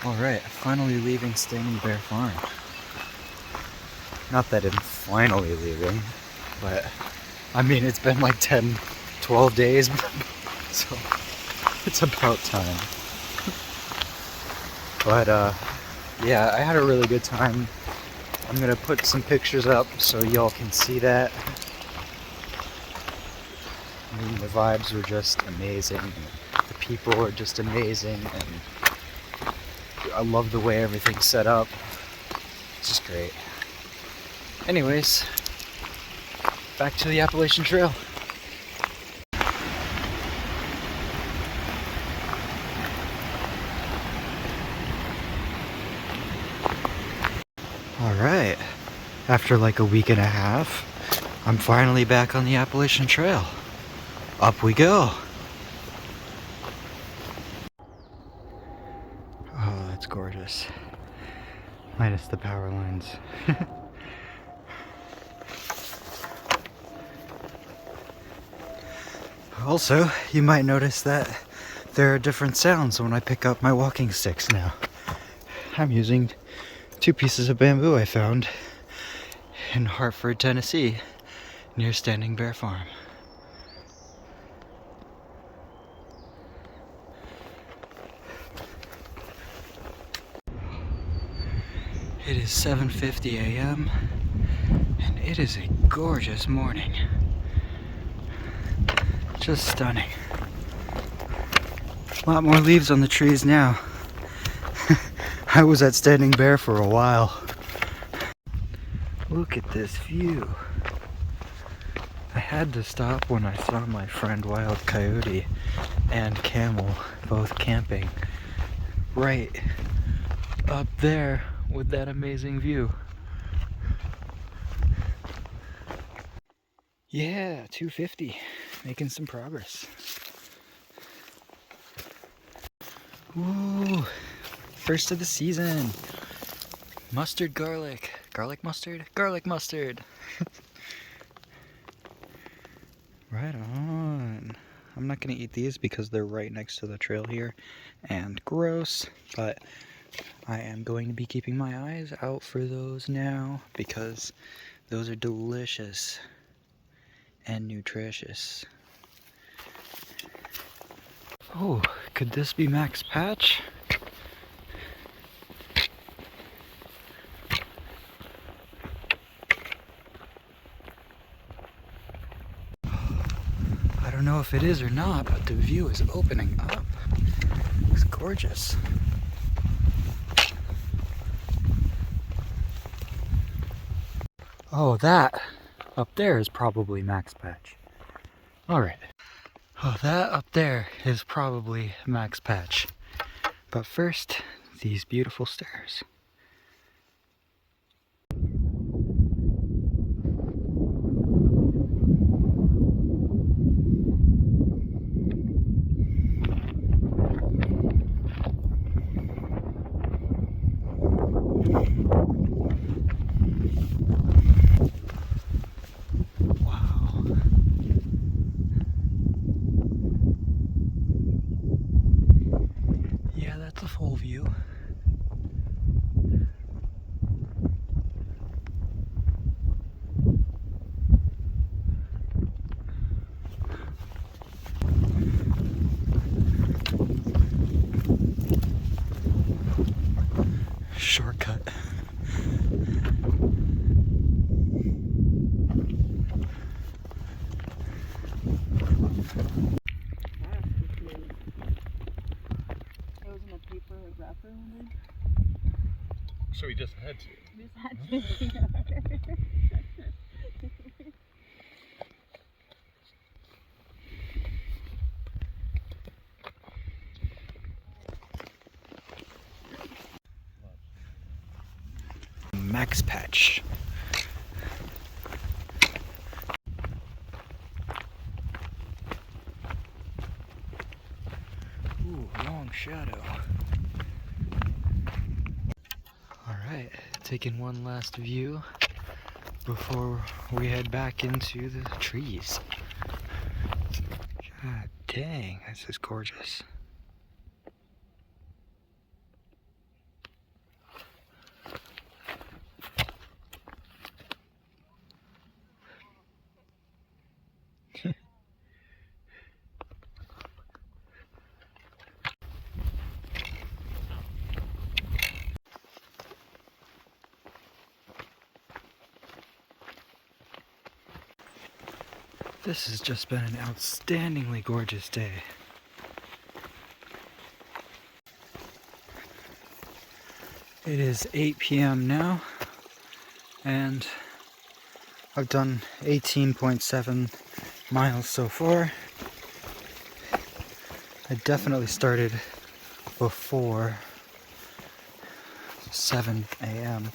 Alright, finally leaving Standing Bear Farm. Not that I'm finally leaving, but I mean it's been like 10, 12 days, so it's about time. But yeah, I had a really good time. I'm gonna put some pictures up so y'all can see that. I mean, the vibes were just amazing. The people are just amazing, and I love the way everything's set up. It's just great. Anyways, back to the Appalachian Trail. Alright, after like a week and a half, I'm finally back on the Appalachian Trail. Up we go. Oh, that's gorgeous. Minus the power lines. Also, you might notice that there are different sounds when I pick up my walking sticks now. I'm using 2 pieces of bamboo I found in Hartford, Tennessee, near Standing Bear Farm. It is 7:50 a.m. and it is a gorgeous morning. Just stunning. A lot more leaves on the trees now. I was at Standing Bear for a while. Look at this view. I had to stop when I saw my friend Wild Coyote and Camel both camping right up there with that amazing view. Yeah, 250, making some progress. Ooh, first of the season. Mustard garlic. Garlic mustard? Garlic mustard. Right on. I'm not gonna eat these because they're right next to the trail here and gross, but I am going to be keeping my eyes out for those now because those are delicious and nutritious. Oh, could this be Max Patch? I don't know if it is or not, but the view is opening up. It's gorgeous. Oh, that up there is probably Max Patch. Alright. Oh, that up there is probably Max Patch. But first, these beautiful stairs. That's a full view. Shortcut. So we just had to. We just had to. Max Patch. Ooh, long shadow. Alright, taking one last view before we head back into the trees. God dang, this is gorgeous. This has just been an outstandingly gorgeous day. It is 8 p.m. now, and I've done 18.7 miles so far. I definitely started before 7 a.m.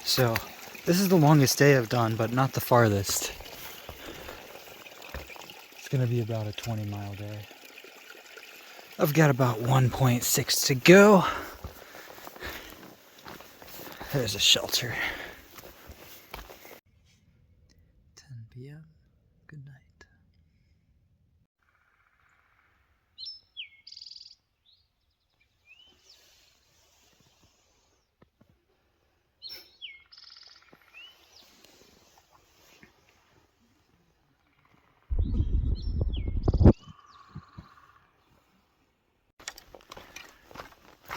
So this is the longest day I've done, but not the farthest. It's gonna be about a 20-mile day. I've got about 1.6 to go. There's a shelter. 10 p.m. Good night.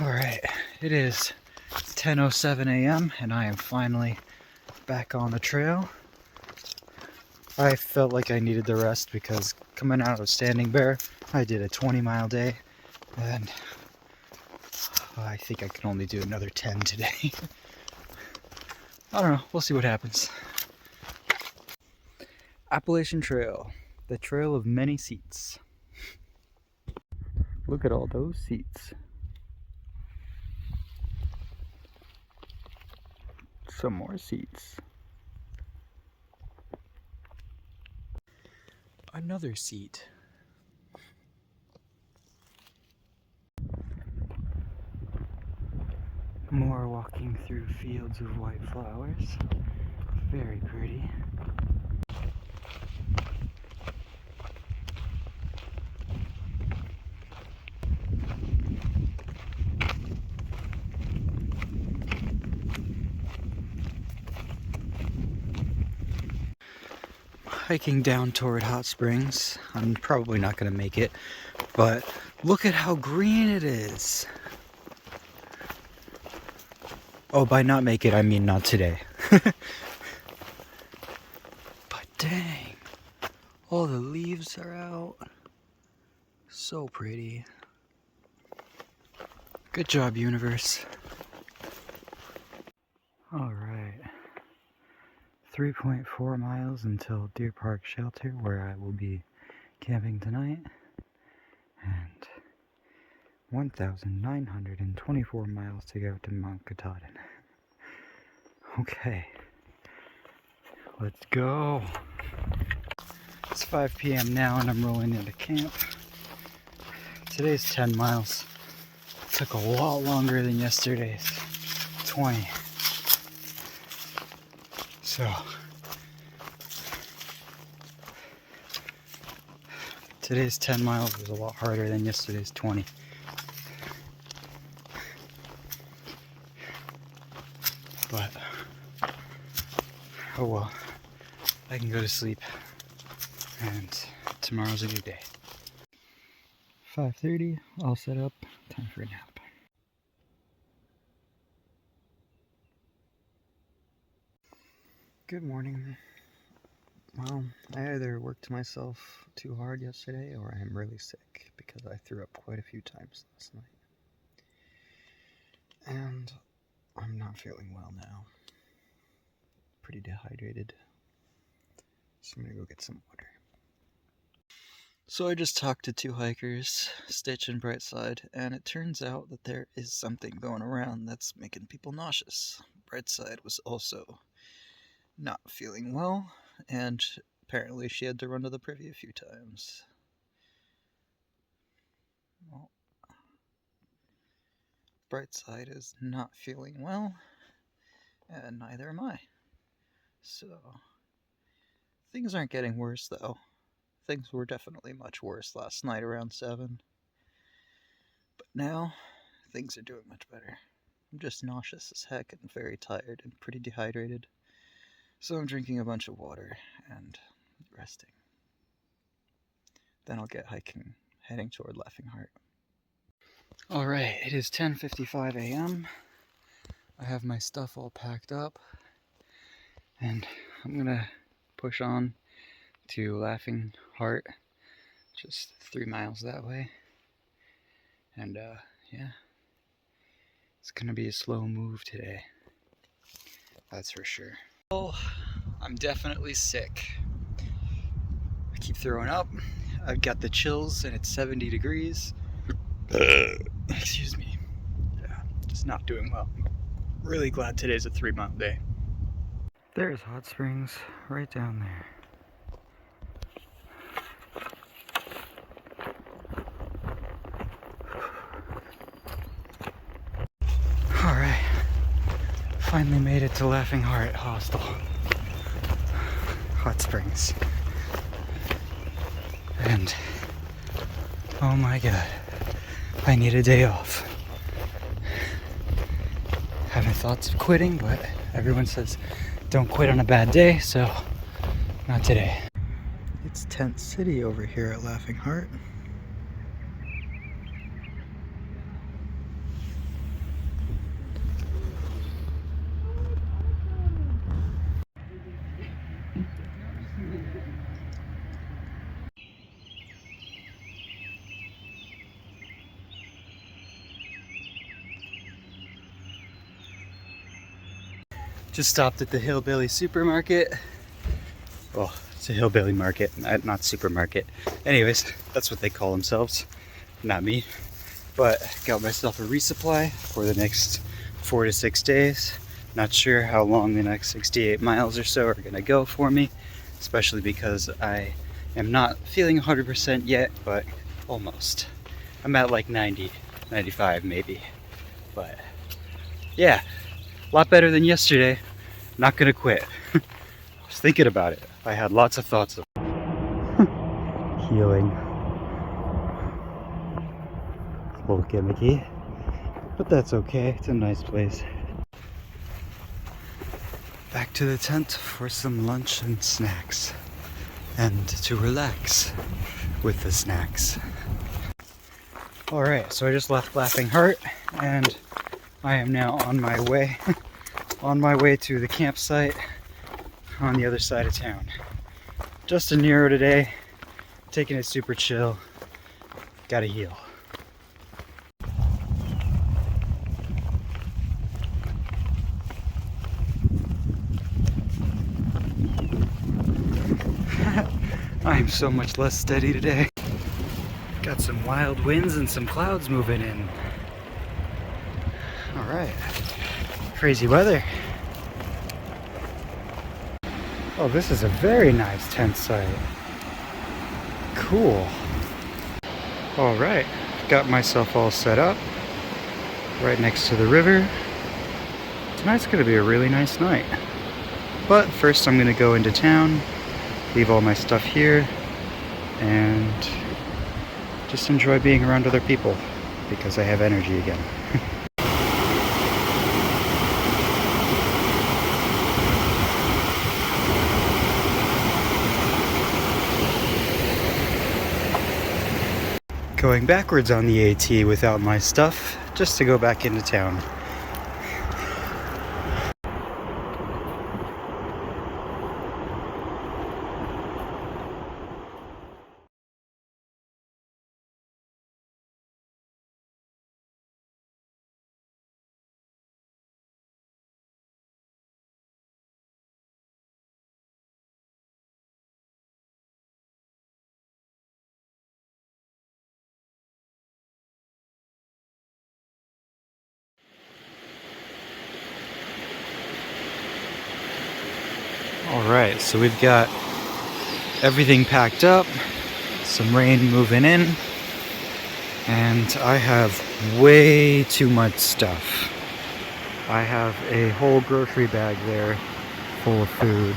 Alright, it is 10:07 a.m. and I am finally back on the trail. I felt like I needed the rest because coming out of Standing Bear, I did a 20-mile day, and I think I can only do another 10 today. I don't know, we'll see what happens. Appalachian Trail, the trail of many seats. Look at all those seats. Some more seats. Another seat. More walking through fields of white flowers. Very pretty. Hiking down toward Hot Springs. I'm probably not going to make it, but look at how green it is. Oh, by not make it, I mean not today. But dang, all the leaves are out. So pretty. Good job, universe. Alright. 3.4 miles until Deer Park Shelter, where I will be camping tonight. And 1,924 miles to go to Mount Katahdin. Okay. Let's go. It's 5 p.m. now and I'm rolling into camp. Today's 10 miles. Took a lot longer than yesterday's 20. So today's 10 miles was a lot harder than yesterday's 20. But oh well, I can go to sleep and tomorrow's a new day. 5:30, all set up, time for a nap. Good morning. Well, I either worked myself too hard yesterday or I am really sick because I threw up quite a few times last night. And I'm not feeling well now. Pretty dehydrated. So I'm gonna go get some water. So I just talked to two hikers, Stitch and Brightside, and it turns out that there is something going around that's making people nauseous. Brightside was also not feeling well, and apparently she had to run to the privy a few times. Well, Brightside is not feeling well, and neither am I. So, things aren't getting worse though. Things were definitely much worse last night around 7. But now, things are doing much better. I'm just nauseous as heck and very tired and pretty dehydrated. So I'm drinking a bunch of water and resting. Then I'll get hiking, heading toward Laughing Heart. Alright, it is 10:55 a.m. I have my stuff all packed up. And I'm gonna push on to Laughing Heart, just 3 miles that way. And yeah, it's gonna be a slow move today, that's for sure. Oh, I'm definitely sick. I keep throwing up. I've got the chills and it's 70 degrees. Excuse me. Yeah, just not doing well. Really glad today's a 3-mile day. There's hot springs right down there. Alright, finally made it to Laughing Heart Hostel. Hot springs. And oh my god, I need a day off. Having thoughts of quitting, but everyone says don't quit on a bad day, so not today. It's Tent City over here at Laughing Heart. Just stopped at the Hillbilly Supermarket. Well, it's a hillbilly market, not supermarket. Anyways, that's what they call themselves, not me. But got myself a resupply for the next 4 to 6 days. Not sure how long the next 68 miles or so are gonna go for me, especially because I am not feeling 100% yet, but almost. I'm at like 90, 95 maybe. But yeah, a lot better than yesterday. Not gonna quit. I was thinking about it. I had lots of thoughts of healing. It's a little gimmicky, but that's okay. It's a nice place. Back to the tent for some lunch and snacks, and to relax with the snacks. Alright, so I just left Laughing Heart, and I am now on my way to the campsite on the other side of town. Just a Nero today, taking it super chill. Gotta heal. I'm so much less steady today. Got some wild winds and some clouds moving in. Alright, crazy weather. Oh, this is a very nice tent site. Cool. Alright, got myself all set up right next to the river. Tonight's gonna be a really nice night. But first I'm gonna go into town, leave all my stuff here, and just enjoy being around other people because I have energy again. Going backwards on the AT without my stuff, just to go back into town. Alright, so we've got everything packed up, some rain moving in, and I have way too much stuff. I have a whole grocery bag there full of food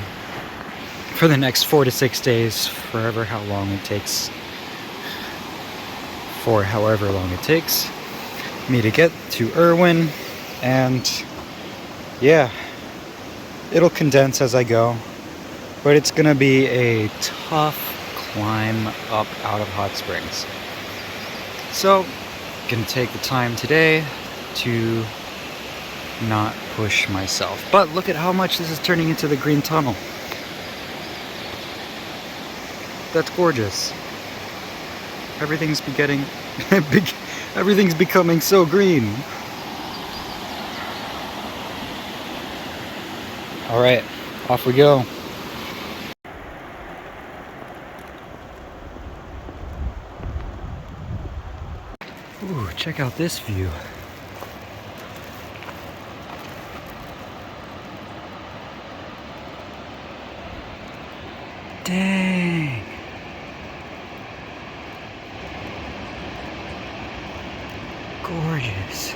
for the next 4 to 6 days, forever how long it takes, for however long it takes me to get to Erwin, and yeah, it'll condense as I go, but it's gonna be a tough climb up out of hot springs. So, gonna take the time today to not push myself. But look at how much this is turning into the green tunnel. That's gorgeous. Everything's everything's becoming so green. All right, off we go. Ooh, check out this view. Dang. Gorgeous.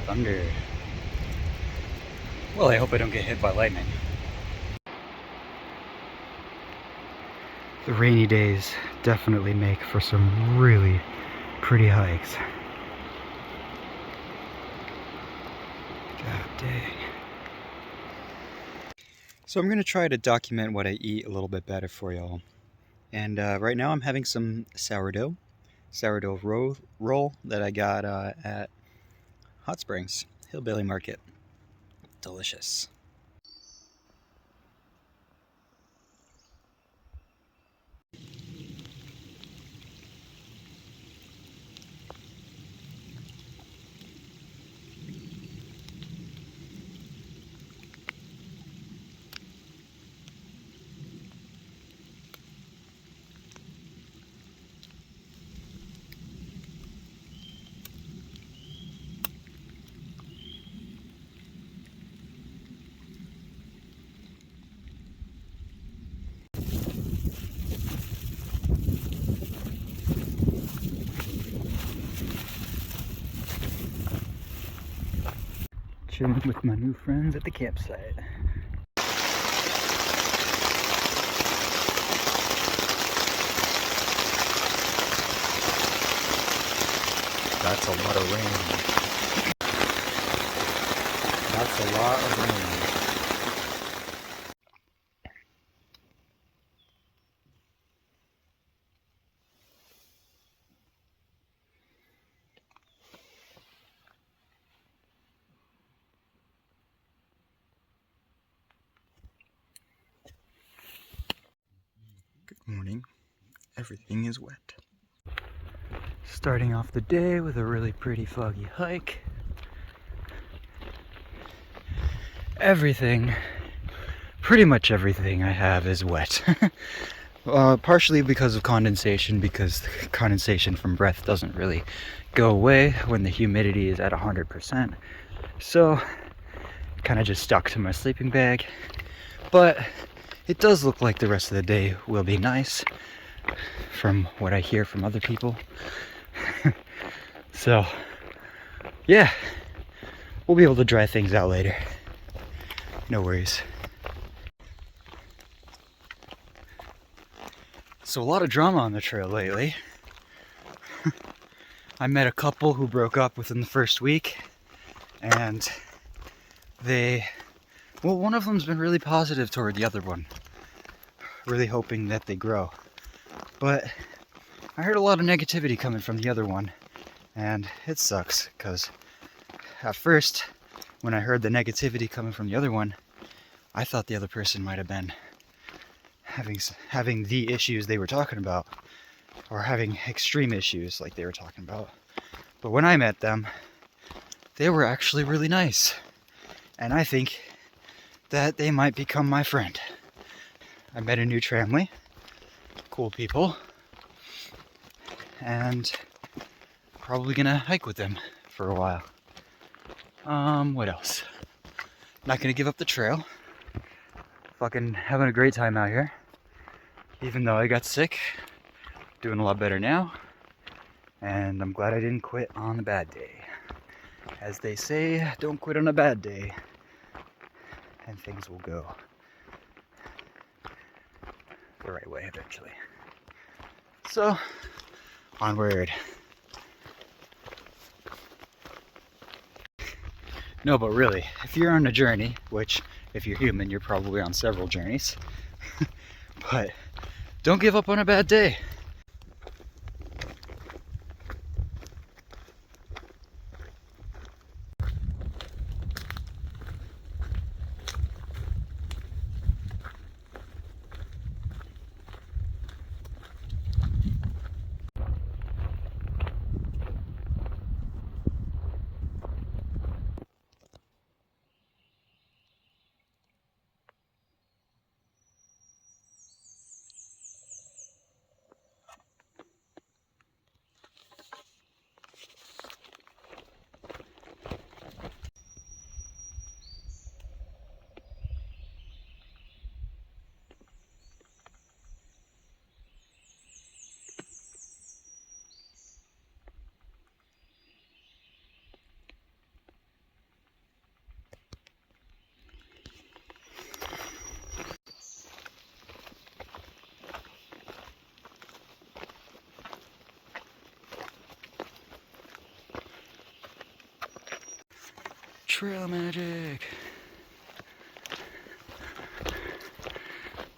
Thunder. Well, I hope I don't get hit by lightning. The rainy days definitely make for some really pretty hikes. God dang. So I'm going to try to document what I eat a little bit better for y'all. And right now I'm having some sourdough roll that I got at Hot Springs Hillbilly Market. Delicious. Chilling with my new friends at the campsite. That's a lot of rain. That's a lot of rain. Good morning. Everything is wet. Starting off the day with a really pretty foggy hike. Pretty much everything I have is wet. Partially because of condensation, because the condensation from breath doesn't really go away when the humidity is at 100%. So, kind of just stuck to my sleeping bag. But it does look like the rest of the day will be nice, from what I hear from other people. So, yeah, we'll be able to dry things out later. No worries. So a lot of drama on the trail lately. I met a couple who broke up within the first week, and one of them's been really positive toward the other one, really hoping that they grow. But I heard a lot of negativity coming from the other one, and it sucks, because at first, when I heard the negativity coming from the other one, I thought the other person might have been having the issues they were talking about, or having extreme issues like they were talking about. But when I met them, they were actually really nice, and I think that they might become my friend. I met a new family, cool people, and probably gonna hike with them for a while. What else? Not gonna give up the trail. Fucking having a great time out here. Even though I got sick, doing a lot better now. And I'm glad I didn't quit on a bad day. As they say, don't quit on a bad day, and things will go the right way eventually. So, onward. No, but really, if you're on a journey, which if you're human, you're probably on several journeys, but Don't give up on a bad day. Trail magic.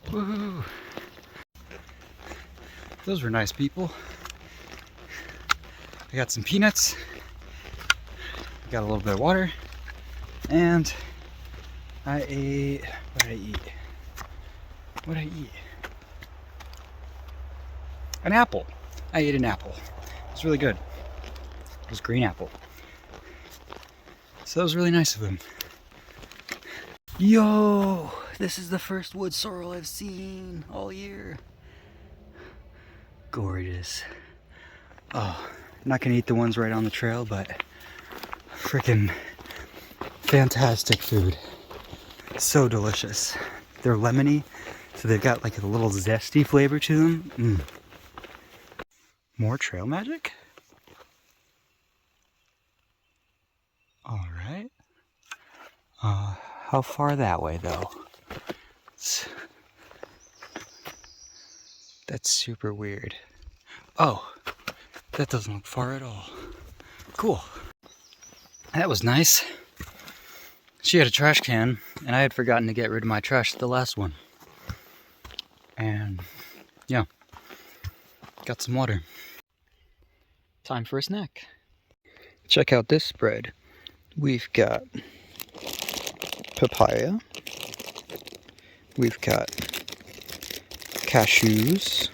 Woohoo. Those were nice people. I got some peanuts. I got a little bit of water. And I ate, what did I eat? What did I eat? An apple. I ate an apple. It was really good. It was green apple. So that was really nice of him. Yo, this is the first wood sorrel I've seen all year. Gorgeous. Oh, I'm not gonna eat the ones right on the trail, but freaking fantastic food. So delicious. They're lemony, so they've got like a little zesty flavor to them. More trail magic? All right. How far that way though? That's super weird. Oh, that doesn't look far at all. Cool. That was nice. She had a trash can, and I had forgotten to get rid of my trash at the last one. And yeah, got some water. Time for a snack. Check out this spread. We've got papaya. We've got cashews,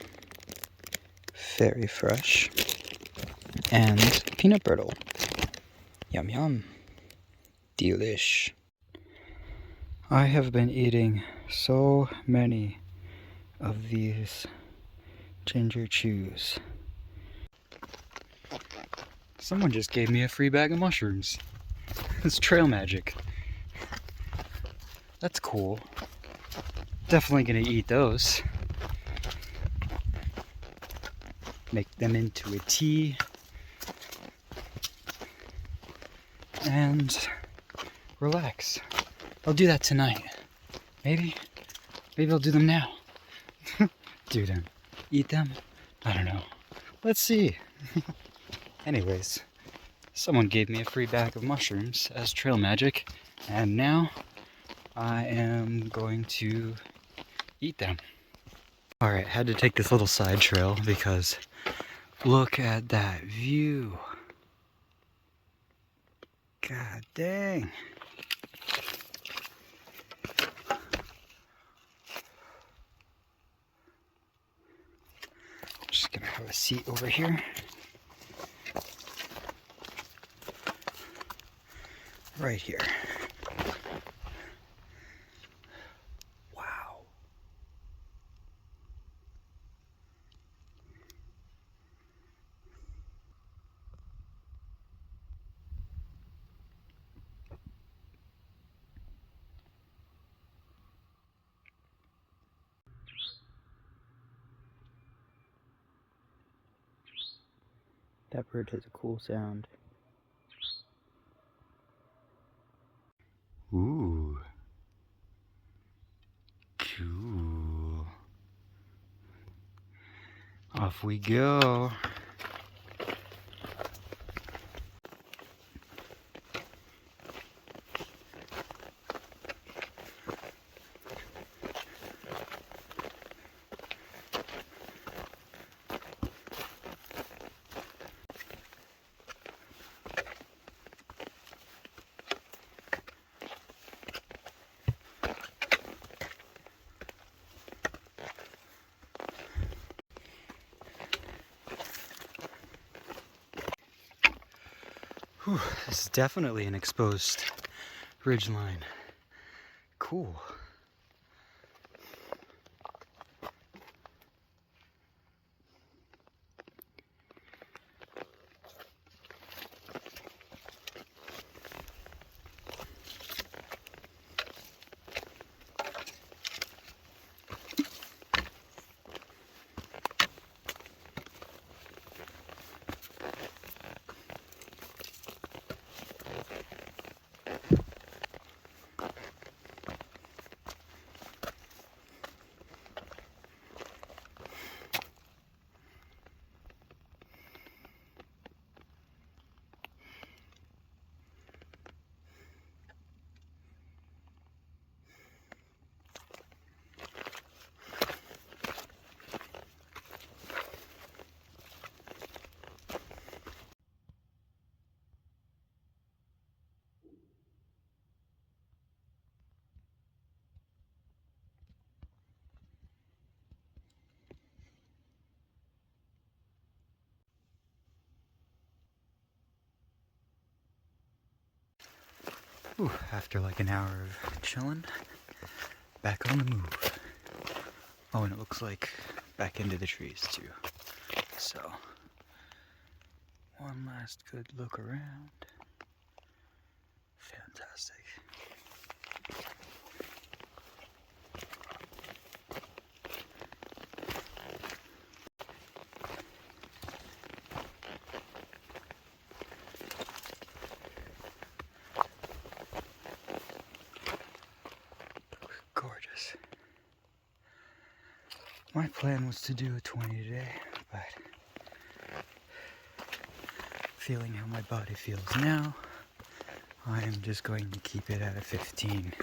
very fresh, and peanut brittle. Yum yum. Delish. I have been eating so many of these ginger chews. Someone just gave me a free bag of mushrooms. It's trail magic. That's cool. Definitely gonna eat those. Make them into a tea. And relax. I'll do that tonight. Maybe I'll do them now. Do them. Eat them? I don't know. Let's see. Anyways, someone gave me a free bag of mushrooms as trail magic, and now I am going to eat them. Alright, had to take this little side trail because look at that view. God dang. Just gonna have a seat over here. Right here. Wow. That bird has a cool sound. Ooh. Cool. Off we go. Whew, this is definitely an exposed ridgeline. Cool. Whew, after like an hour of chilling, back on the move. Oh, and it looks like back into the trees too. So, one last good look around. Fantastic. Gorgeous. My plan was to do a 20 today, but feeling how my body feels now, I am just going to keep it at a 15.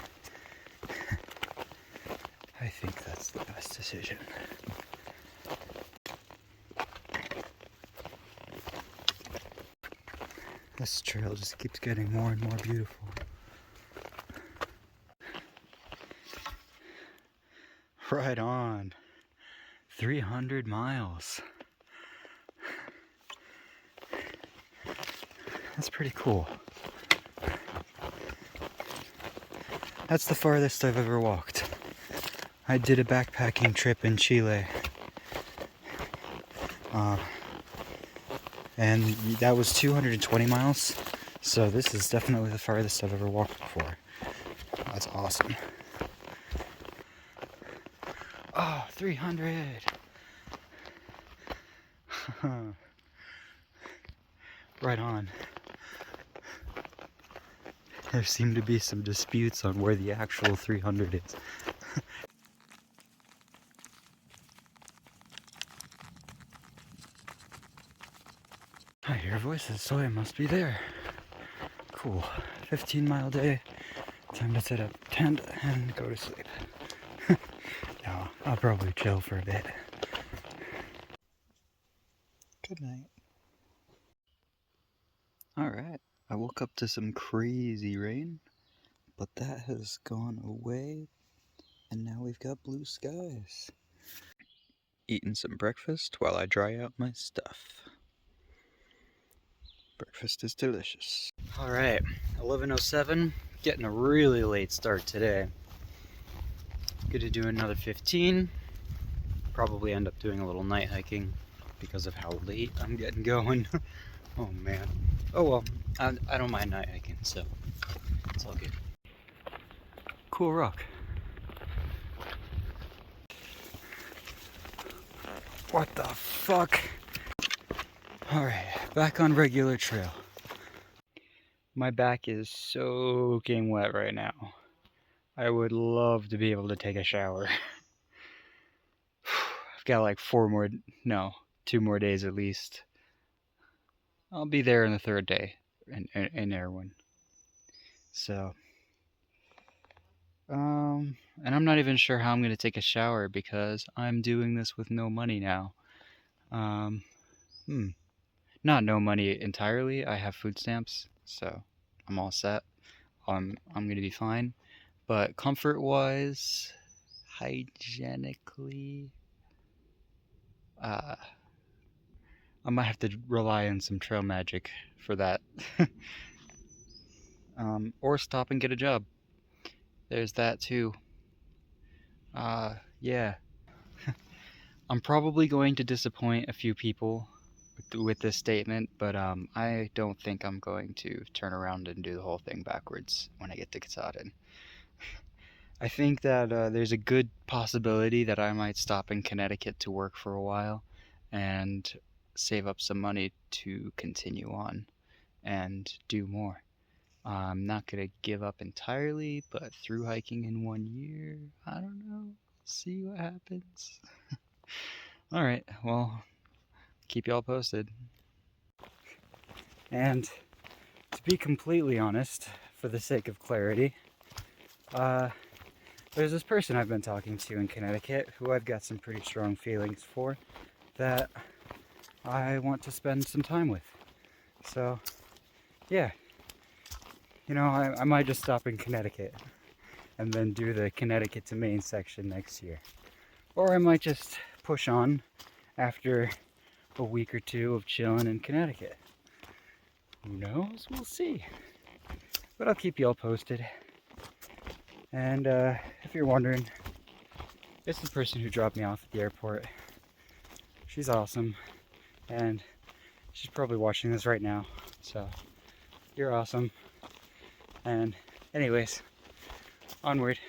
I think that's the best decision. This trail just keeps getting more and more beautiful. Right on. 300 miles. That's pretty cool. That's the farthest I've ever walked. I did a backpacking trip in Chile. And that was 220 miles. So this is definitely the farthest I've ever walked before. That's awesome. Oh, 300. Right on. There seem to be some disputes on where the actual 300 is. I hear voices, so I must be there. Cool. 15-mile day. Time to set up tent and go to sleep. No, I'll probably chill for a bit. Good night. Alright, I woke up to some crazy rain, but that has gone away, and now we've got blue skies. Eating some breakfast while I dry out my stuff. Breakfast is delicious. Alright, 11:07, getting a really late start today. Gonna do another 15. Probably end up doing a little night hiking because of how late I'm getting going. Oh man. Oh well, I don't mind night hiking, so it's all good. Cool rock. What the fuck? Alright, back on regular trail. My back is soaking wet right now. I would love to be able to take a shower. I've got like 2 more days at least. I'll be there in the 3rd day in Erwin. So, and I'm not even sure how I'm going to take a shower because I'm doing this with no money now. Not no money entirely. I have food stamps, so I'm all set. I'm going to be fine. But comfort-wise, hygienically, I might have to rely on some trail magic for that. Or stop and get a job. There's that too. Yeah. I'm probably going to disappoint a few people with this statement, but I don't think I'm going to turn around and do the whole thing backwards when I get to Katahdin. I think that there's a good possibility that I might stop in Connecticut to work for a while and save up some money to continue on and do more. I'm not going to give up entirely, but through hiking in 1 year, I don't know. See what happens. All right, well, keep y'all posted. And to be completely honest, for the sake of clarity, there's this person I've been talking to in Connecticut who I've got some pretty strong feelings for that I want to spend some time with. So, yeah, you know, I might just stop in Connecticut and then do the Connecticut to Maine section next year. Or I might just push on after a week or two of chilling in Connecticut. Who knows? We'll see. But I'll keep you all posted. And if you're wondering, it's the person who dropped me off at the airport. She's awesome. And she's probably watching this right now. So, you're awesome. And anyways, onward.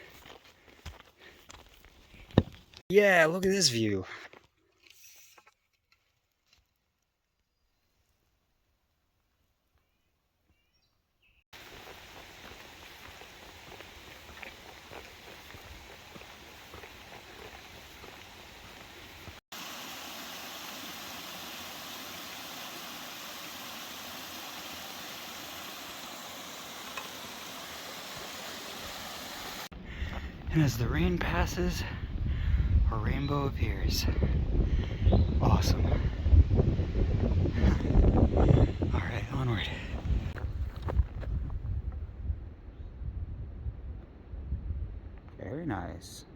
Yeah, look at this view. And as the rain passes, a rainbow appears. Awesome. Alright, onward. Very nice.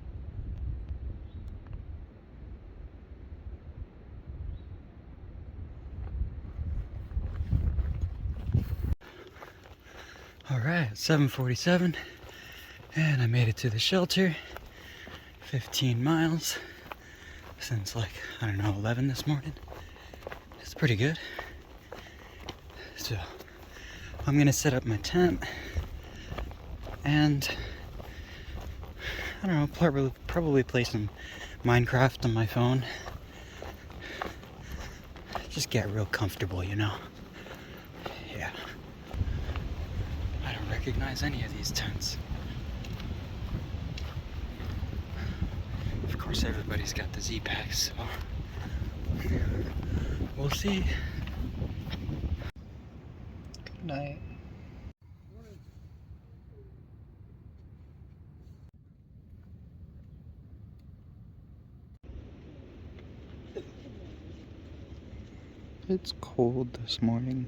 Alright, 7:47, and I made it to the shelter. 15 miles since like, I don't know, 11 this morning. It's pretty good. So, I'm gonna set up my tent and I don't know, probably play some Minecraft on my phone. Just get real comfortable, you know? Yeah. I don't recognize any of these tents. Of course, everybody's got the Z-Packs, so we'll see. Good night. It's cold this morning.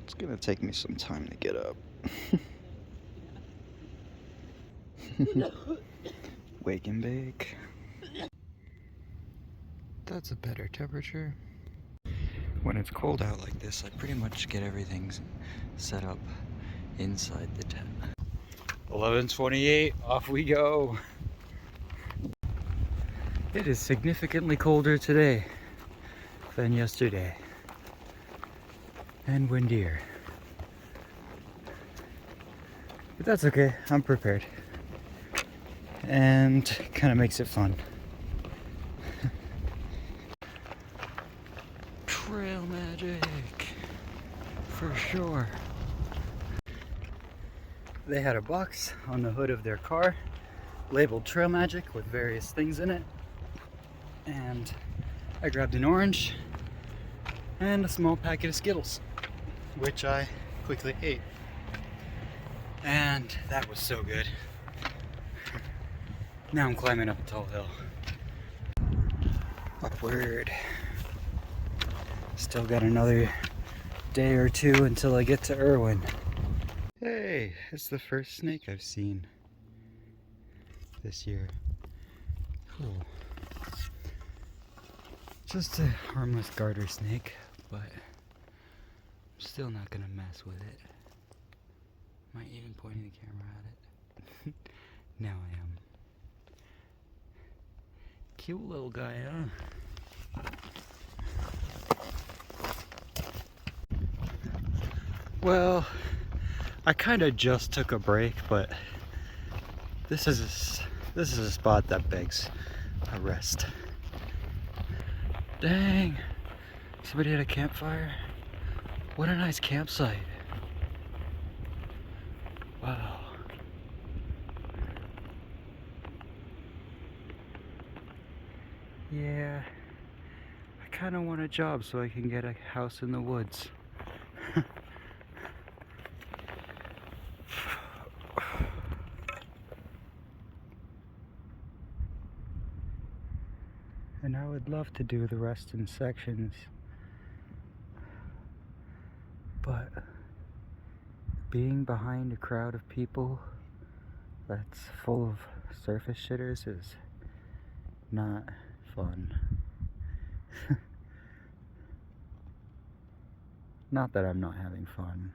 It's gonna take me some time to get up. Wake and bake. That's a better temperature. When it's cold out like this, I pretty much get everything set up inside the tent. 11:28, off we go. It is significantly colder today than yesterday, and windier. But that's okay, I'm prepared. And kind of makes it fun. Trail magic, for sure. They had a box on the hood of their car labeled Trail Magic with various things in it. And I grabbed an orange and a small packet of Skittles, which I quickly ate. And that was so good. Now I'm climbing up a tall hill. Upward. Still got another day or two until I get to Erwin. Hey, it's the first snake I've seen this year. Cool. Just a harmless garter snake, but I'm still not gonna mess with it. Am I even pointing the camera at it? Now I am. Cute little guy, huh? Well, I kind of just took a break, but this is a spot that begs a rest. Dang! Somebody had a campfire? What a nice campsite. Wow. Yeah, I kind of want a job so I can get a house in the woods. And I would love to do the rest in sections, but being behind a crowd of people that's full of surface shitters is not fun. Not that I'm not having fun.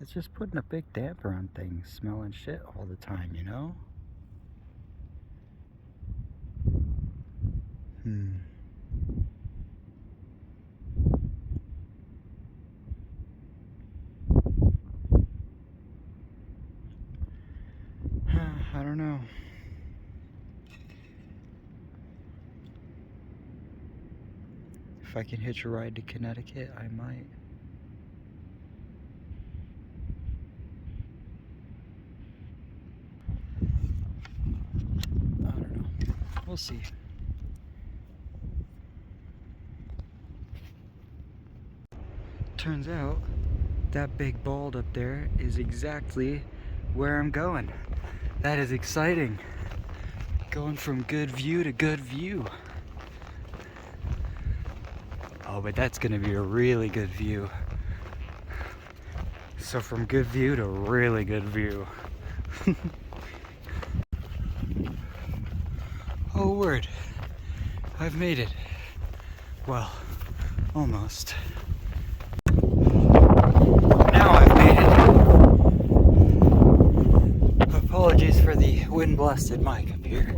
It's just putting a big damper on things, smelling shit all the time, you know? I don't know. If I can hitch a ride to Connecticut, I might. I don't know. We'll see. Turns out that big bald up there is exactly where I'm going. That is exciting. Going from good view to good view. Oh, but that's gonna be a really good view. So from good view to really good view. Oh word, I've made it. Well, almost. Now I've made it. Apologies for the wind-blasted mic up here.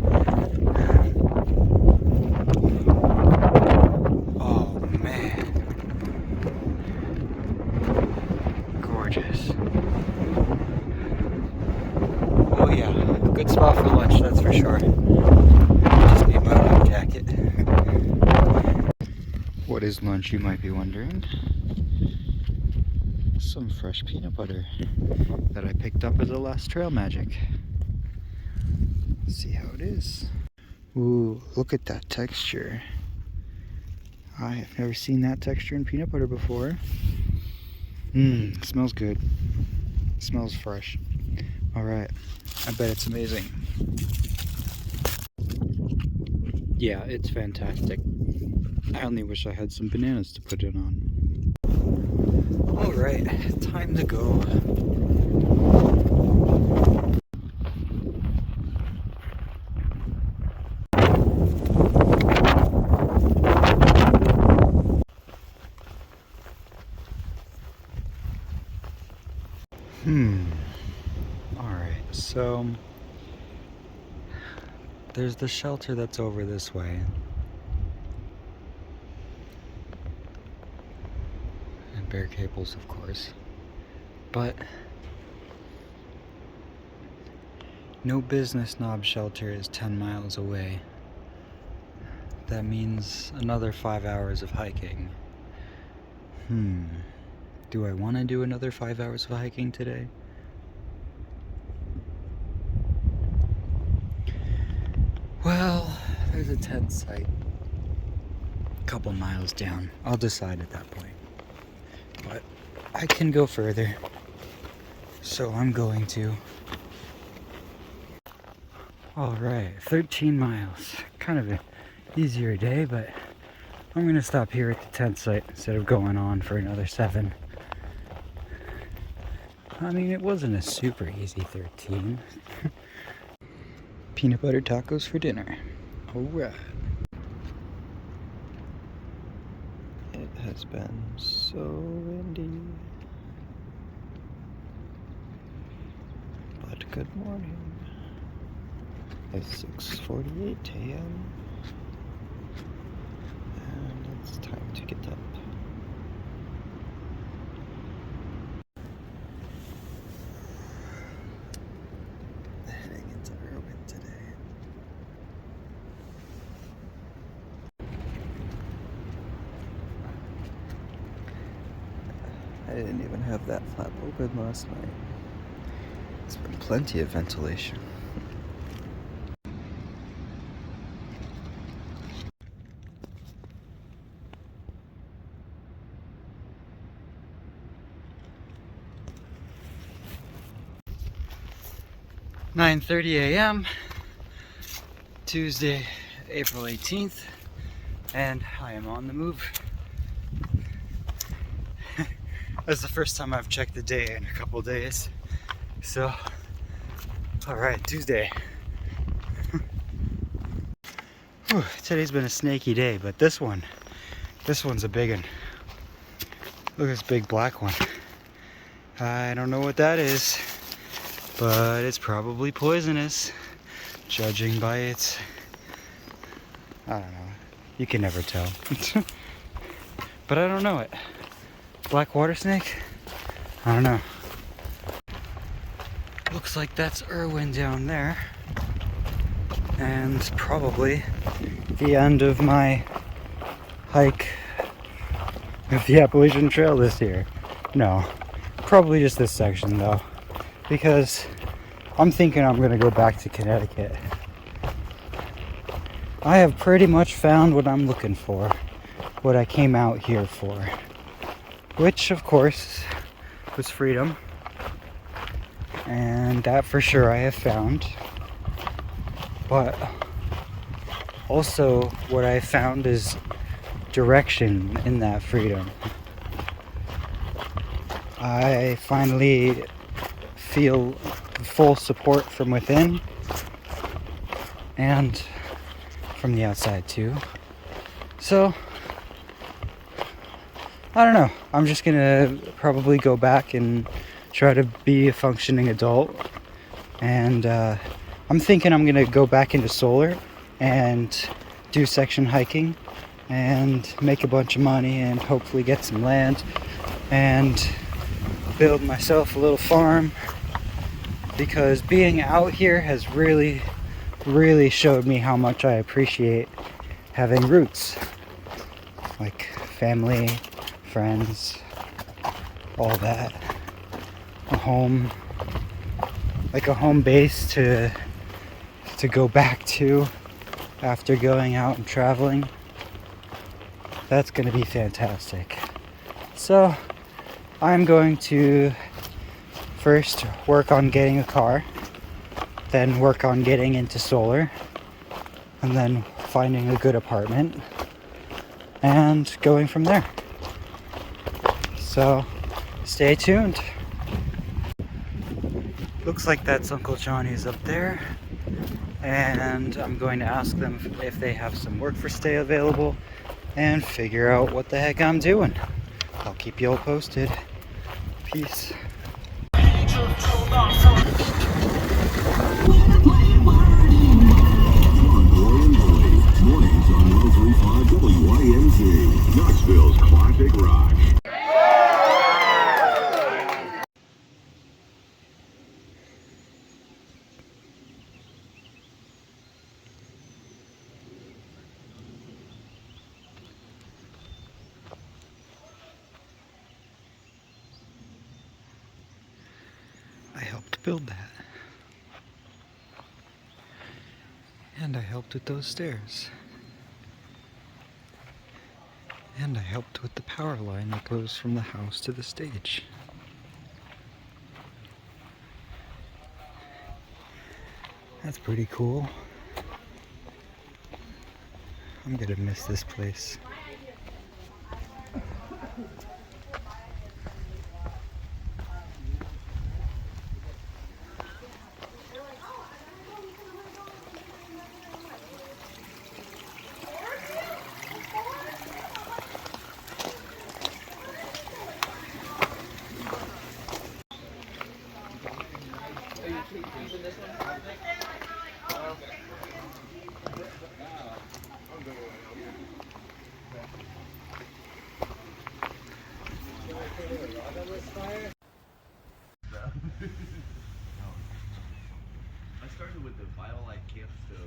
Oh man. Gorgeous. Oh yeah, good spot for lunch, that's for sure. Just need my life jacket. What is lunch, you might be wondering? Some fresh peanut butter that I picked up as a last trail magic. Let's see how it is. Ooh, look at that texture. I have never seen that texture in peanut butter before. Mmm, smells good. Smells fresh. Alright, I bet it's amazing. Yeah, it's fantastic. I only wish I had some bananas to put it on. Alright, time to go. Alright, so there's the shelter that's over this way. And bare cables, of course. But no business knob shelter is 10 miles away. That means another 5 hours of hiking. Do I want to do another 5 hours of hiking today? Well, there's a tent site a couple miles down. I'll decide at that point. But I can go further, so I'm going to. Alright, 13 miles. Kind of an easier day, but I'm going to stop here at the tent site instead of going on for another 7. I mean, it wasn't a super easy 13. Peanut butter tacos for dinner. Alright. It's been so windy. But good morning. It's 6:48 a.m. and it's time to get up. Heading into Erwin today. I didn't even have that flap open last night. There's been plenty of ventilation. (9:30 a.m. Tuesday, April 18th, and I am on the move. That's the first time I've checked the day in a couple days. So, alright, Tuesday. Whew, today's been a snaky day, but this one's a big one. Look at this big black one. I don't know what that is, but it's probably poisonous, judging by its, I don't know, you can never tell. But I don't know it. Black water snake? I don't know. Looks like that's Erwin down there. And probably the end of my hike of the Appalachian Trail this year. No, probably just this section though, because I'm thinking I'm gonna go back to Connecticut. I have pretty much found what I'm looking for, what I came out here for, which of course was freedom, and that for sure I have found. But also what I found is direction in that freedom. I finally feel full support from within and from the outside too. So I don't know, I'm just gonna probably go back and try to be a functioning adult, and I'm thinking I'm gonna go back into solar and do section hiking and make a bunch of money and hopefully get some land and build myself a little farm, because being out here has really showed me how much I appreciate having roots, like family, friends, all that. A home, like a home base to go back to after going out and traveling. That's going to be fantastic. So I'm going to first work on getting a car, then work on getting into solar, and then finding a good apartment and going from there. So stay tuned. Looks like that's Uncle Johnny's up there, and I'm going to ask them if they have some work for stay available and figure out what the heck I'm doing. I'll keep you all posted. Peace. Mornings on 103.5 WYMZ, Knoxville's classic rock. I helped build that. And I helped with those stairs. And I helped with the power line that goes from the house to the stage. That's pretty cool. I'm gonna miss this place. started with the bio-like camp stove.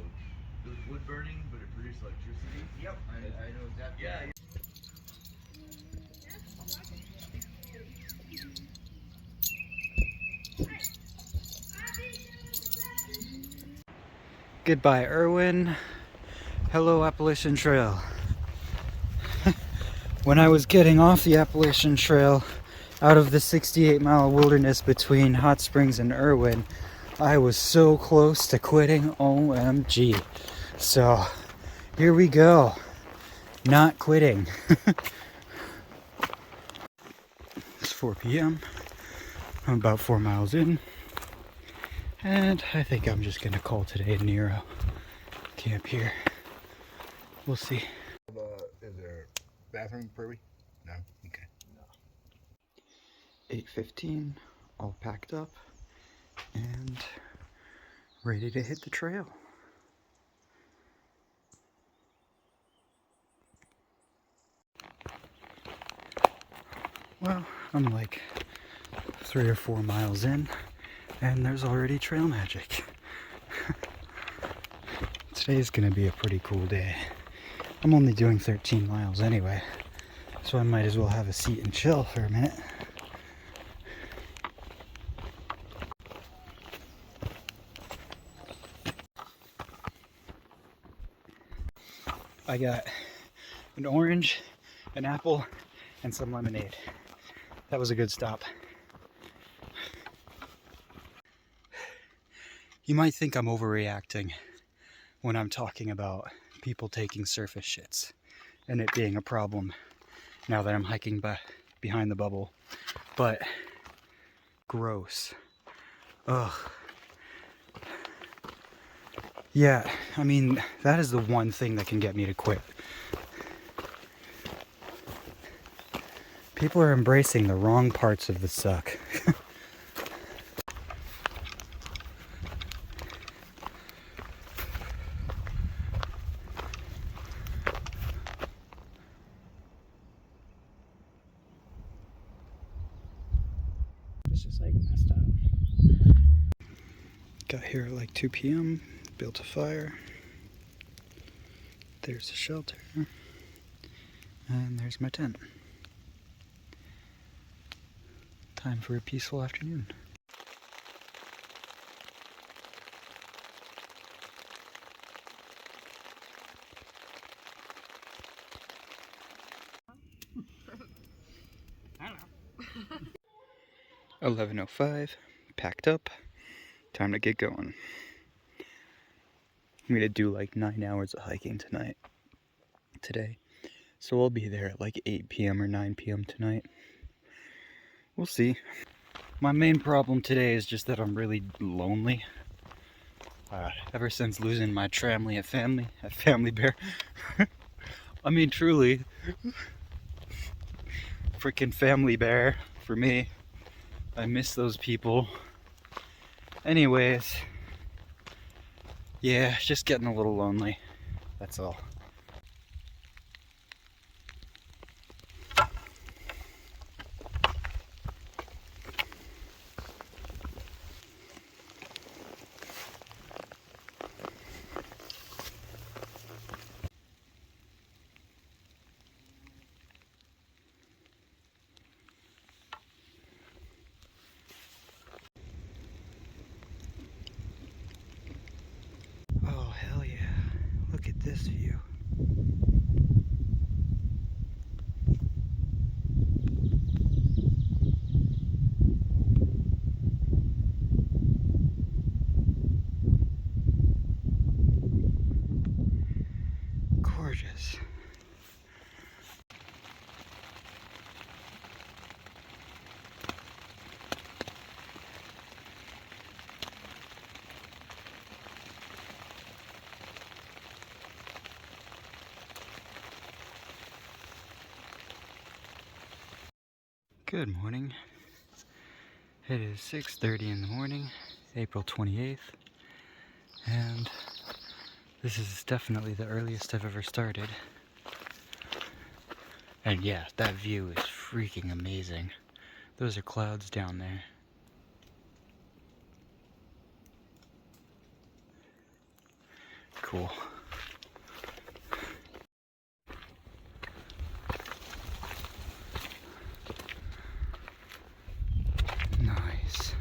It was wood burning, but it produced electricity. Yep, I know exactly. Yeah. Goodbye, Erwin. Hello, Appalachian Trail. When I was getting off the Appalachian Trail out of the 68-mile wilderness between Hot Springs and Erwin, I was so close to quitting, OMG. So here we go, not quitting. It's 4 p.m. I'm about 4 miles in, and I think I'm just gonna call today a Nero camp here. We'll see. Is there a bathroom, Prairie? No? Okay. 8:15, all packed up and ready to hit the trail. Well, I'm like 3 or 4 miles in, and there's already trail magic. Today's gonna be a pretty cool day. I'm only doing 13 miles anyway, so I might as well have a seat and chill for a minute. I got an orange, an apple, and some lemonade. That was a good stop. You might think I'm overreacting when I'm talking about people taking surface shits and it being a problem now that I'm hiking behind the bubble, but gross. Ugh. Yeah, I mean, that is the one thing that can get me to quit. People are embracing the wrong parts of the suck. It's just like messed up. Got here at like 2 p.m., built a fire. There's the shelter. And there's my tent. Time for a peaceful afternoon. I don't know. 11:05, packed up, time to get going. I'm gonna do like 9 hours of hiking today. So I'll be there at like 8 p.m. or 9 p.m. tonight. We'll see. My main problem today is just that I'm really lonely. Ever since losing my family bear. I mean, truly, freaking family bear for me. I miss those people. Anyways, yeah, just getting a little lonely. That's all. Oh, hell yeah. Look at this view. Gorgeous. Good morning. It is 6:30 in the morning, April 28th, and this is definitely the earliest I've ever started. And yeah, that view is freaking amazing. Those are clouds down there. cool. Nice.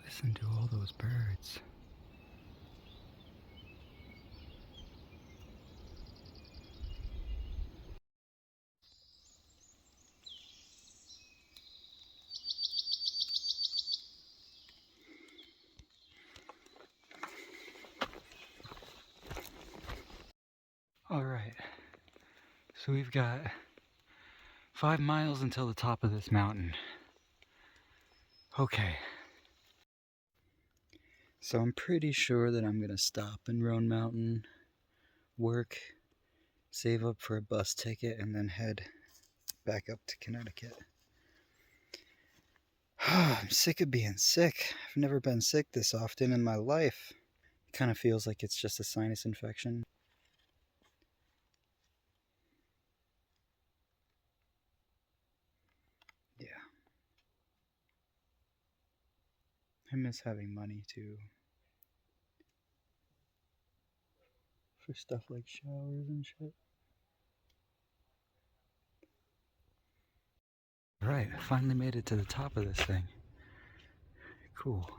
Listen to all those birds. All right, so we've got 5 miles until the top of this mountain. Okay. So I'm pretty sure that I'm gonna stop in Roan Mountain, work, save up for a bus ticket, and then head back up to Connecticut. I'm sick of being sick. I've never been sick this often in my life. It kind of feels like it's just a sinus infection. Yeah. I miss having money too. For stuff like showers and shit. Right, I finally made it to the top of this thing. Cool.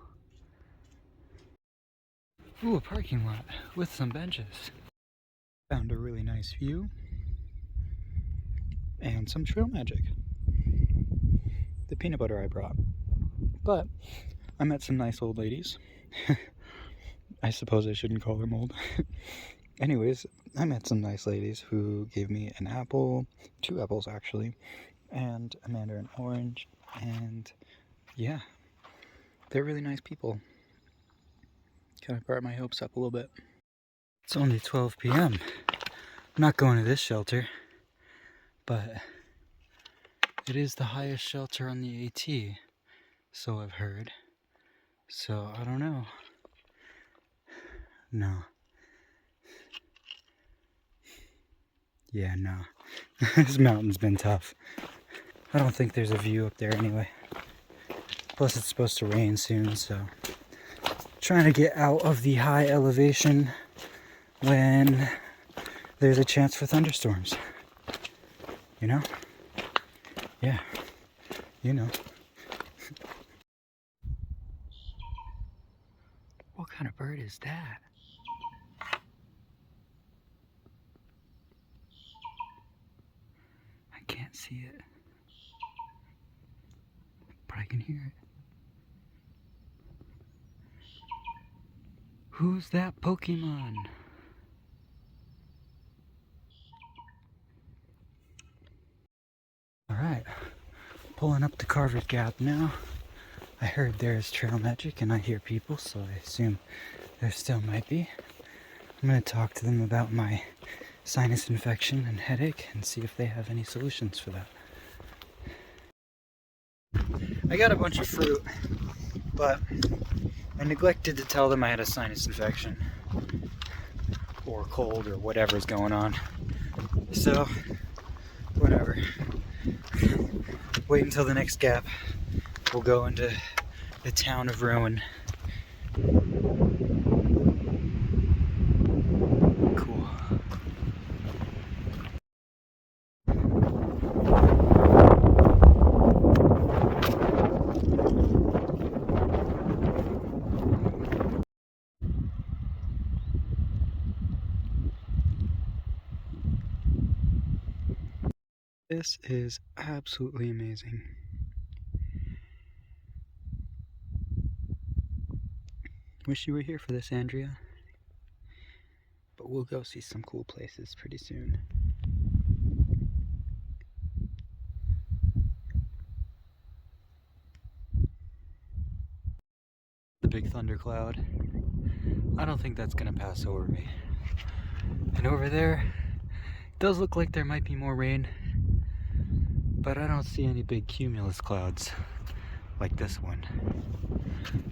Ooh, a parking lot with some benches. Found a really nice view. And some trail magic. The peanut butter I brought. But I met some nice old ladies. I suppose I shouldn't call them old. Anyways, I met some nice ladies who gave me an apple, 2 apples actually, and a mandarin orange, and yeah, they're really nice people. Kind of brought my hopes up a little bit. It's only 12 p.m. I'm not going to this shelter, but it is the highest shelter on the AT, so I've heard. So I don't know. No. Yeah, no. This mountain's been tough. I don't think there's a view up there anyway. Plus it's supposed to rain soon, so trying to get out of the high elevation when there's a chance for thunderstorms. You know? Yeah. You know. What kind of bird is that? I can't see it, but I can hear it. Who's that Pokemon? Alright, pulling up the Carver Gap now. I heard there's trail magic and I hear people, so I assume there still might be. I'm going to talk to them about my sinus infection and headache and see if they have any solutions for that. I got a bunch of fruit, but I neglected to tell them I had a sinus infection or cold or whatever's going on. So, whatever. Wait until the next gap. We'll go into the town of Roan. Cool. This is absolutely amazing. Wish you were here for this, Andrea. But we'll go see some cool places pretty soon. The big thundercloud. I don't think that's gonna pass over me. And over there, it does look like there might be more rain. but I don't see any big cumulus clouds like this one.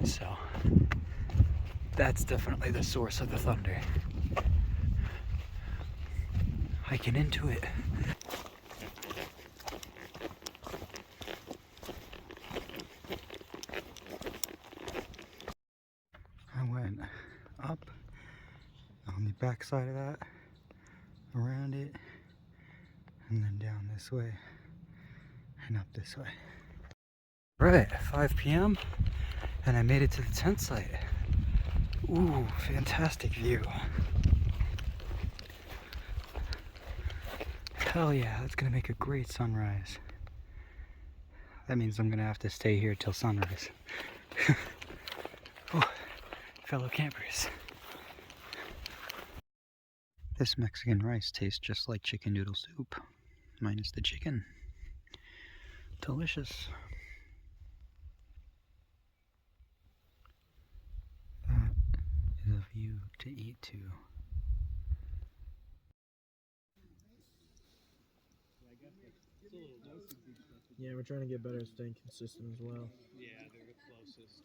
So that's definitely the source of the thunder. Hiking into it. I went up on the back side of that, around it, and then down this way and up this way. Right, 5 p.m. and I made it to the tent site. Ooh, fantastic view. Hell yeah, that's gonna make a great sunrise. That means I'm gonna have to stay here till sunrise. Oh, fellow campers. This Mexican rice tastes just like chicken noodle soup, minus the chicken. Delicious. That is a view to eat to. Yeah, we're trying to get better at staying consistent as well. Yeah, they're the closest.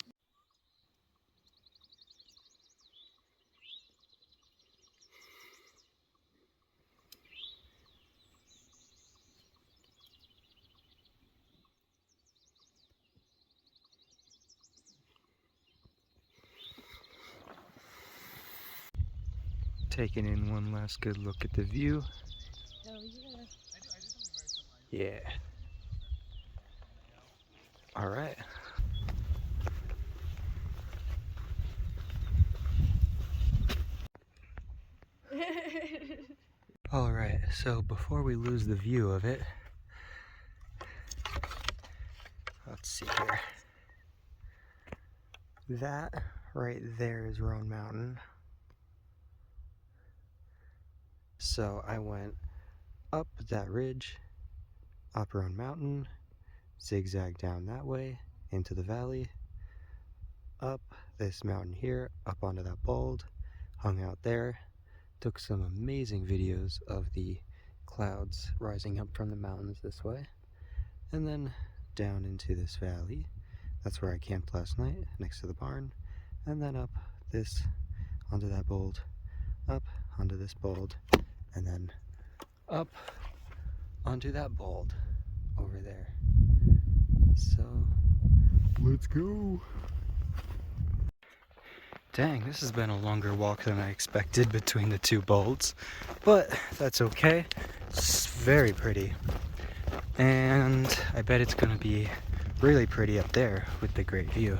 Taking in one last good look at the view. Oh, Yeah. All right. yeah. All right, so before we lose the view of it, let's see here. That right there is Roan Mountain. So I went up that ridge, up Roan Mountain, zigzag down that way into the valley, up this mountain here, up onto that bald, hung out there, took some amazing videos of the clouds rising up from the mountains this way, and then down into this valley. That's where I camped last night, next to the barn, and then up this, onto that bald, up onto this bald, and then up onto that bald over there. So, let's go. Dang, this has been a longer walk than I expected between the two bolts, but that's okay. It's very pretty. And I bet it's gonna be really pretty up there with the great view.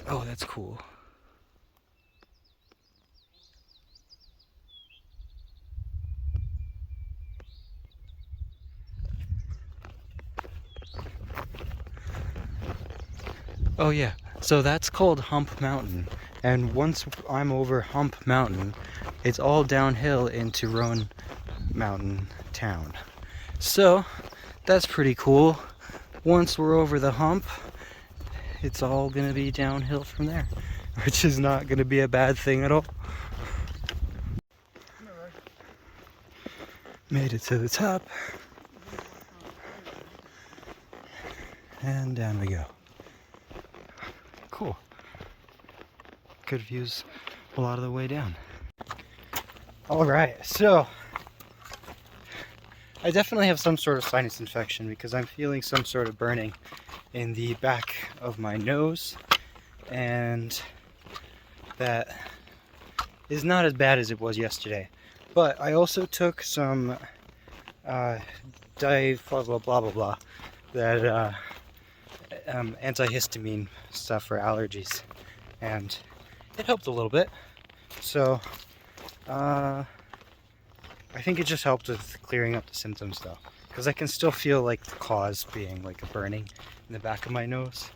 Oh, that's cool. Oh yeah, so that's called Hump Mountain, and once I'm over Hump Mountain, it's all downhill into Roan Mountain town. So that's pretty cool. Once we're over the hump, it's all gonna be downhill from there, which is not gonna be a bad thing at all. Made it to the top, and down we go. Cool. Good views a lot of the way down. All right, so I definitely have some sort of sinus infection because I'm feeling some sort of burning in the back of my nose, and that is not as bad as it was yesterday. But I also took some blah blah blah blah blah, that antihistamine stuff for allergies, and it helped a little bit. So I think it just helped with clearing up the symptoms though, because I can still feel like the cause being like a burning in the back of my nose.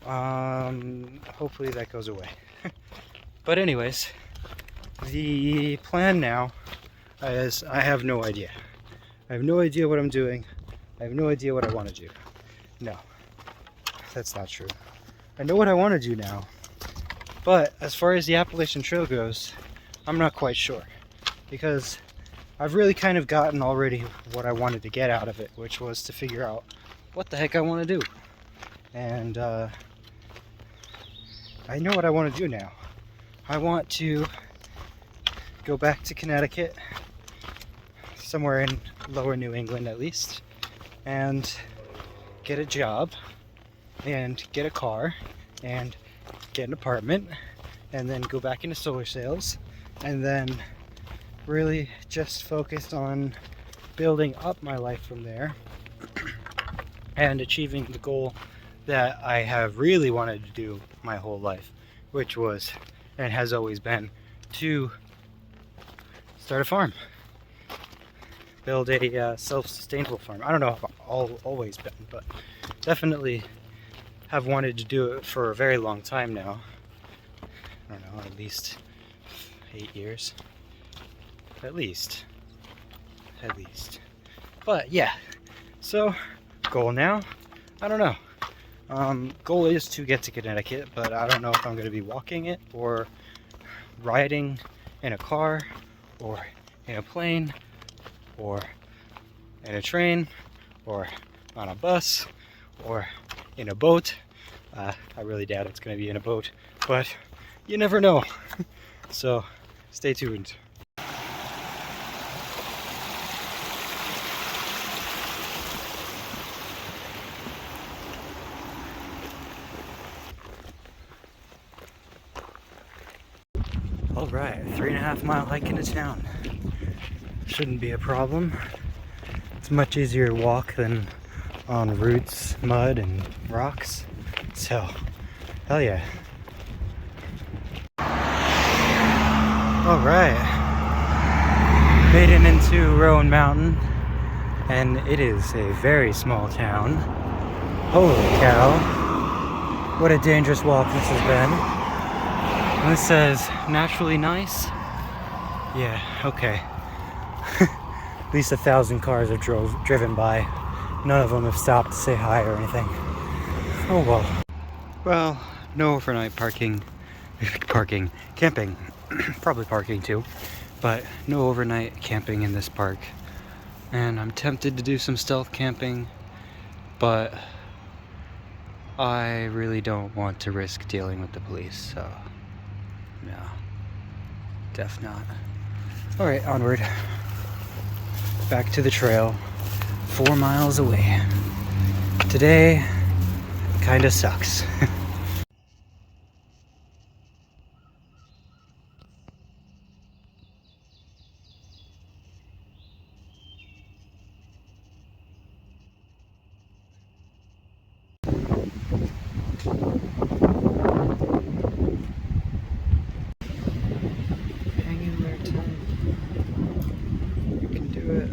Hopefully that goes away. But anyways, the plan now is I have no idea. I have no idea what I'm doing. I have no idea what I want to do. No, that's not true. I know what I want to do now, but as far as the Appalachian Trail goes, I'm not quite sure, because I've really kind of gotten already what I wanted to get out of it, which was to figure out what the heck I want to do. And I know what I want to do now. I want to go back to Connecticut, somewhere in lower New England at least, and get a job, and get a car, and get an apartment, and then go back into solar sales, and then really just focus on building up my life from there and achieving the goal that I have really wanted to do my whole life, which was and has always been to start a farm, build a self-sustainable farm. I don't know if I've always been, but definitely have wanted to do it for a very long time now. I don't know, at least 8 years. At least. But yeah, so goal now, I don't know. Goal is to get to Connecticut, but I don't know if I'm going to be walking it or riding in a car or in a plane or in a train or on a bus or in a boat. I really doubt it's going to be in a boat, but you never know. So stay tuned. All right, 3.5 mile hike into town. Shouldn't be a problem. It's a much easier walk than on roots, mud, and rocks. So, hell yeah. All right, made it into Roan Mountain, and it is a very small town. Holy cow, what a dangerous walk this has been. And this says, naturally nice? Yeah, okay. At least 1,000 cars have driven by. None of them have stopped to say hi or anything. Oh well. Well, no overnight camping. Probably parking too. But no overnight camping in this park. And I'm tempted to do some stealth camping, but I really don't want to risk dealing with the police, so no, def not. All right, onward. Back to the trail, 4 miles away. Today, kinda sucks. Hang in there, Tom. You can do it.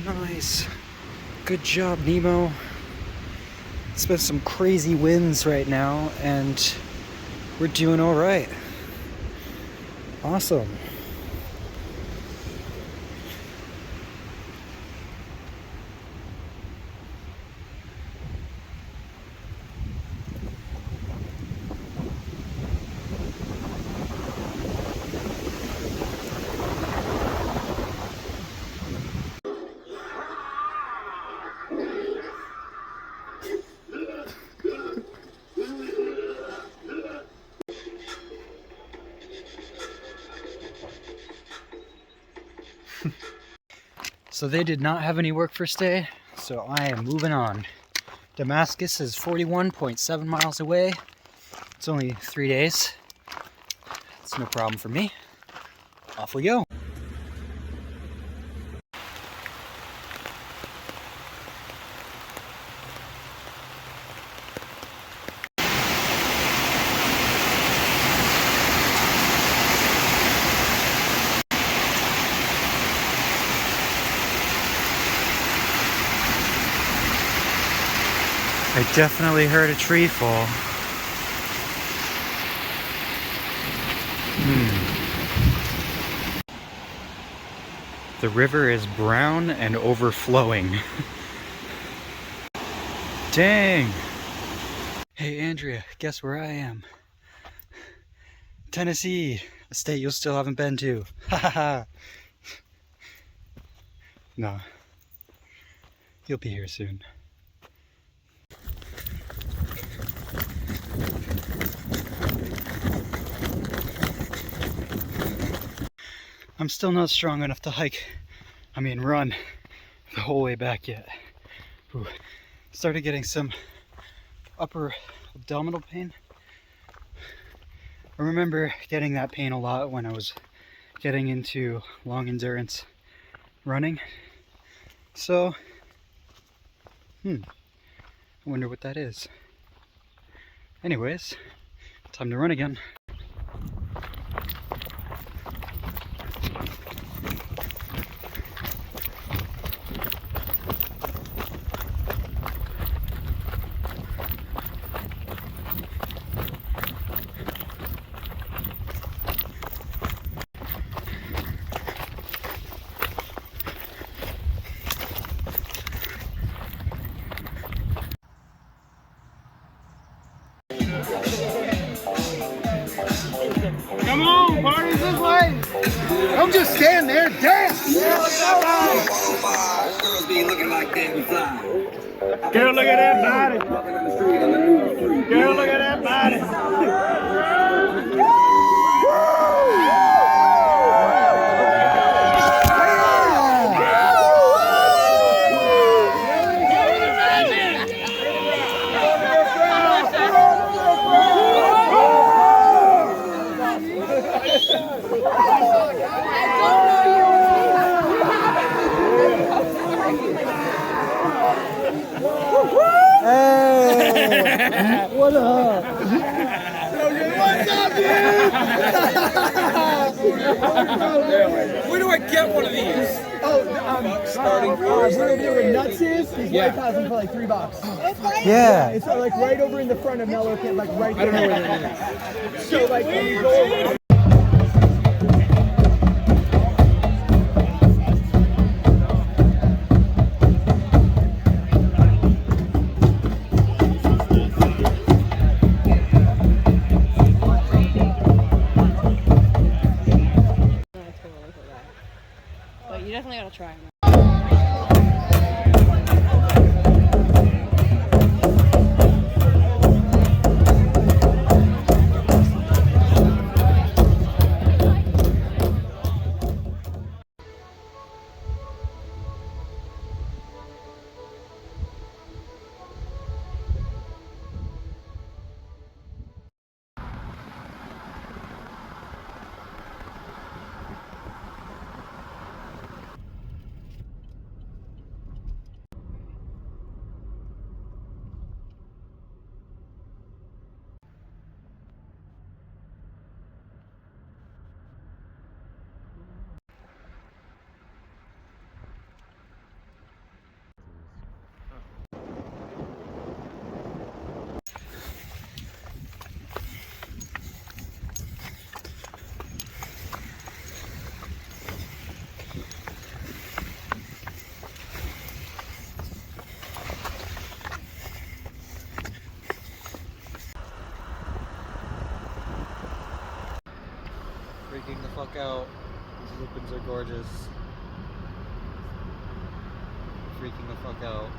Nice. Good job, Nemo. It's been some crazy winds right now, and we're doing all right. Awesome. So they did not have any work first day, so I am moving on. Damascus is 41.7 miles away. It's only 3 days. It's no problem for me. Off we go. I definitely heard a tree fall. The river is brown and overflowing. Dang! Hey Andrea, guess where I am? Tennessee, a state you still haven't been to. Ha ha ha! No. You'll be here soon. I'm still not strong enough to run the whole way back yet. Ooh. Started getting some upper abdominal pain. I remember getting that pain a lot when I was getting into long endurance running. So, I wonder what that is. Anyways, time to run again. Come on, party's this way. Don't just stand there, dance! Girls be looking like they be fly. Girl, look at that body. Girl, look at that body. What up? What's up, dude? Where do I get one of these? Starting first. We're over there where Nuts is. His wife has them for like $3. Yeah. It's like right over in the front of Mellow Kid, like right there. I don't know where that is. So like when you go over. But you definitely gotta try them. Freaking the fuck out. These lupins are gorgeous. Freaking the fuck out.